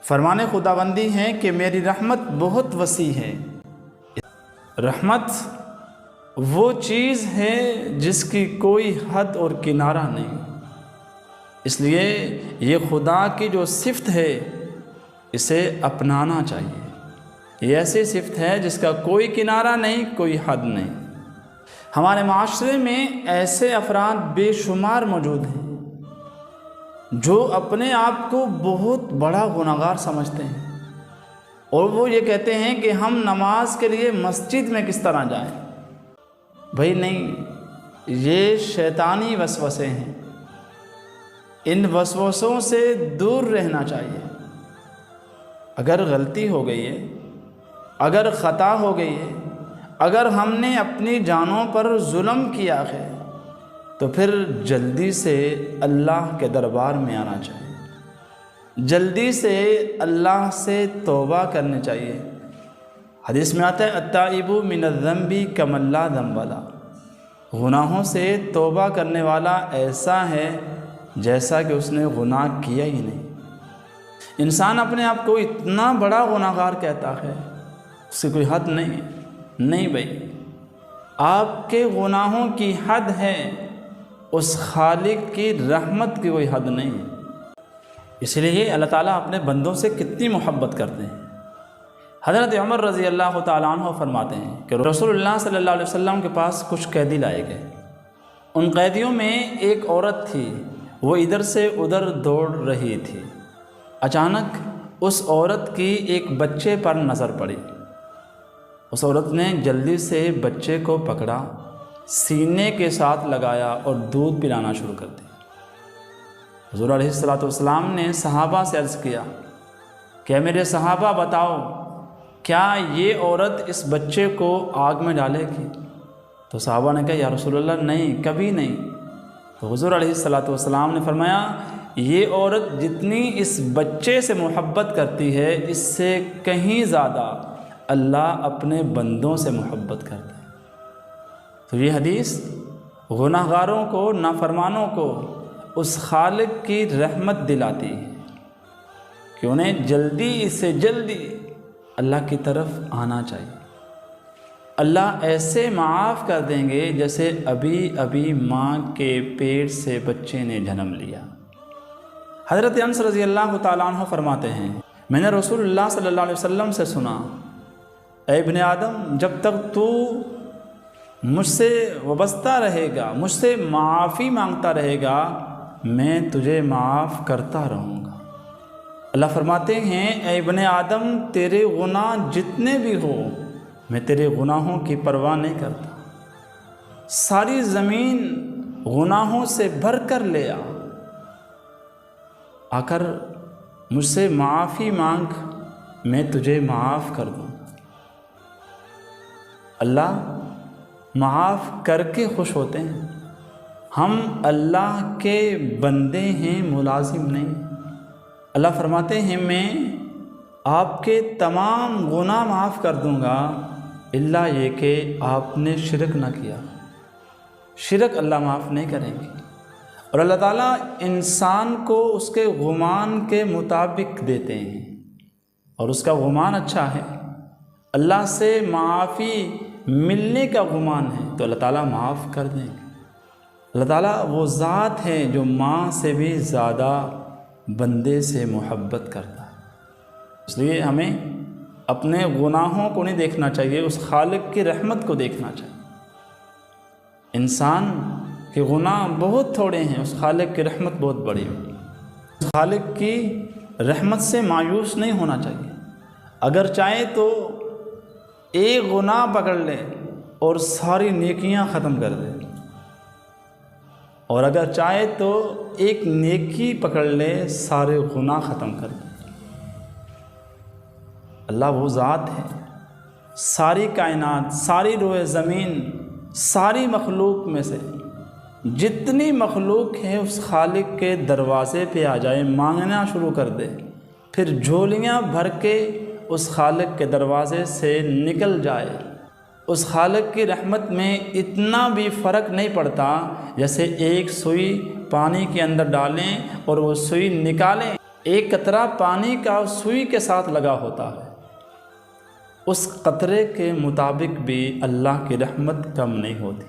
فرمان خداوندی ہے کہ میری رحمت بہت وسیع ہے۔ رحمت وہ چیز ہے جس کی کوئی حد اور کنارہ نہیں، اس لیے یہ خدا کی جو صفت ہے اسے اپنانا چاہیے۔ یہ ایسی صفت ہے جس کا کوئی کنارہ نہیں، کوئی حد نہیں۔ ہمارے معاشرے میں ایسے افراد بے شمار موجود ہیں جو اپنے آپ کو بہت بڑا گنہگار سمجھتے ہیں، اور وہ یہ کہتے ہیں کہ ہم نماز کے لیے مسجد میں کس طرح جائیں۔ بھائی نہیں، یہ شیطانی وسوسے ہیں، ان وسوسوں سے دور رہنا چاہیے۔ اگر غلطی ہو گئی ہے، اگر خطا ہو گئی ہے، اگر ہم نے اپنی جانوں پر ظلم کیا ہے تو پھر جلدی سے اللہ کے دربار میں آنا چاہیے، جلدی سے اللہ سے توبہ کرنی چاہیے۔ حدیث میں آتا ہے التائب من الذنب کمن لا ذنب لہ، گناہوں سے توبہ کرنے والا ایسا ہے جیسا کہ اس نے گناہ کیا ہی نہیں۔ انسان اپنے آپ کو اتنا بڑا گناہگار کہتا ہے، اس کی کوئی حد نہیں ہے۔ نہیں بھائی، آپ کے گناہوں کی حد ہے، اس خالق کی رحمت کی کوئی حد نہیں ہے۔ اس لیے اللہ تعالیٰ اپنے بندوں سے کتنی محبت کرتے ہیں۔ حضرت عمر رضی اللہ تعالیٰ عنہ فرماتے ہیں کہ رسول اللہ صلی اللہ علیہ وسلم کے پاس کچھ قیدی لائے گئے۔ ان قیدیوں میں ایک عورت تھی، وہ ادھر سے ادھر دوڑ رہی تھی۔ اچانک اس عورت کی ایک بچے پر نظر پڑی۔ اس عورت نے جلدی سے بچے کو پکڑا، سینے کے ساتھ لگایا اور دودھ پلانا شروع کر دیا۔ حضور علیہ الصلوۃ والسلام نے صحابہ سے عرض کیا کہ میرے صحابہ بتاؤ، کیا یہ عورت اس بچے کو آگ میں ڈالے گی؟ تو صحابہ نے کہا یا رسول اللہ نہیں، کبھی نہیں۔ تو حضور علیہ الصلوۃ والسلام نے فرمایا یہ عورت جتنی اس بچے سے محبت کرتی ہے، اس سے کہیں زیادہ اللہ اپنے بندوں سے محبت کرتا ہے۔ تو یہ حدیث گناہ گاروں کو، نافرمانوں کو اس خالق کی رحمت دلاتی ہے کہ انہیں جلدی سے جلدی اللہ کی طرف آنا چاہیے۔ اللہ ایسے معاف کر دیں گے جیسے ابھی ابھی ماں کے پیٹ سے بچے نے جنم لیا۔ حضرت انس رضی اللہ تعالیٰ عنہ فرماتے ہیں میں نے رسول اللہ صلی اللہ علیہ وسلم سے سنا، اے ابن آدم، جب تک تو مجھ سے وابستہ رہے گا، مجھ سے معافی مانگتا رہے گا، میں تجھے معاف کرتا رہوں گا۔ اللہ فرماتے ہیں اے ابن آدم، تیرے گناہ جتنے بھی ہو، میں تیرے گناہوں کی پرواہ نہیں کرتا۔ ساری زمین گناہوں سے بھر کر لے آ کر مجھ سے معافی مانگ، میں تجھے معاف کر دوں۔ اللہ معاف کر کے خوش ہوتے ہیں۔ ہم اللہ کے بندے ہیں، ملازم نہیں۔ اللہ فرماتے ہیں میں آپ کے تمام گناہ معاف کر دوں گا، الا یہ کہ آپ نے شرک نہ کیا۔ شرک اللہ معاف نہیں کریں گے۔ اور اللہ تعالیٰ انسان کو اس کے گمان کے مطابق دیتے ہیں، اور اس کا گمان اچھا ہے۔ اللہ سے معافی ملنے کا گمان ہے تو اللہ تعالیٰ معاف کر دیں گے۔ اللہ تعالیٰ وہ ذات ہے جو ماں سے بھی زیادہ بندے سے محبت کرتا ہے۔ اس لیے ہمیں اپنے گناہوں کو نہیں دیکھنا چاہیے، اس خالق کی رحمت کو دیکھنا چاہیے۔ انسان کے گناہ بہت تھوڑے ہیں، اس خالق کی رحمت بہت بڑی ہے۔ اس خالق کی رحمت سے مایوس نہیں ہونا چاہیے۔ اگر چاہے تو ایک گناہ پکڑ لے اور ساری نیکیاں ختم کر دے، اور اگر چاہے تو ایک نیکی پکڑ لے سارے گناہ ختم کر دے۔ اللہ وہ ذات ہے، ساری کائنات، ساری روئے زمین، ساری مخلوق میں سے جتنی مخلوق ہے اس خالق کے دروازے پہ آ جائے، مانگنا شروع کر دے، پھر جھولیاں بھر کے اس خالق کے دروازے سے نکل جائے۔ اس خالق کی رحمت میں اتنا بھی فرق نہیں پڑتا جیسے ایک سوئی پانی کے اندر ڈالیں اور وہ سوئی نکالیں ایک قطرہ پانی کا سوئی کے ساتھ لگا ہوتا ہے، اس قطرے کے مطابق بھی اللہ کی رحمت کم نہیں ہوتی۔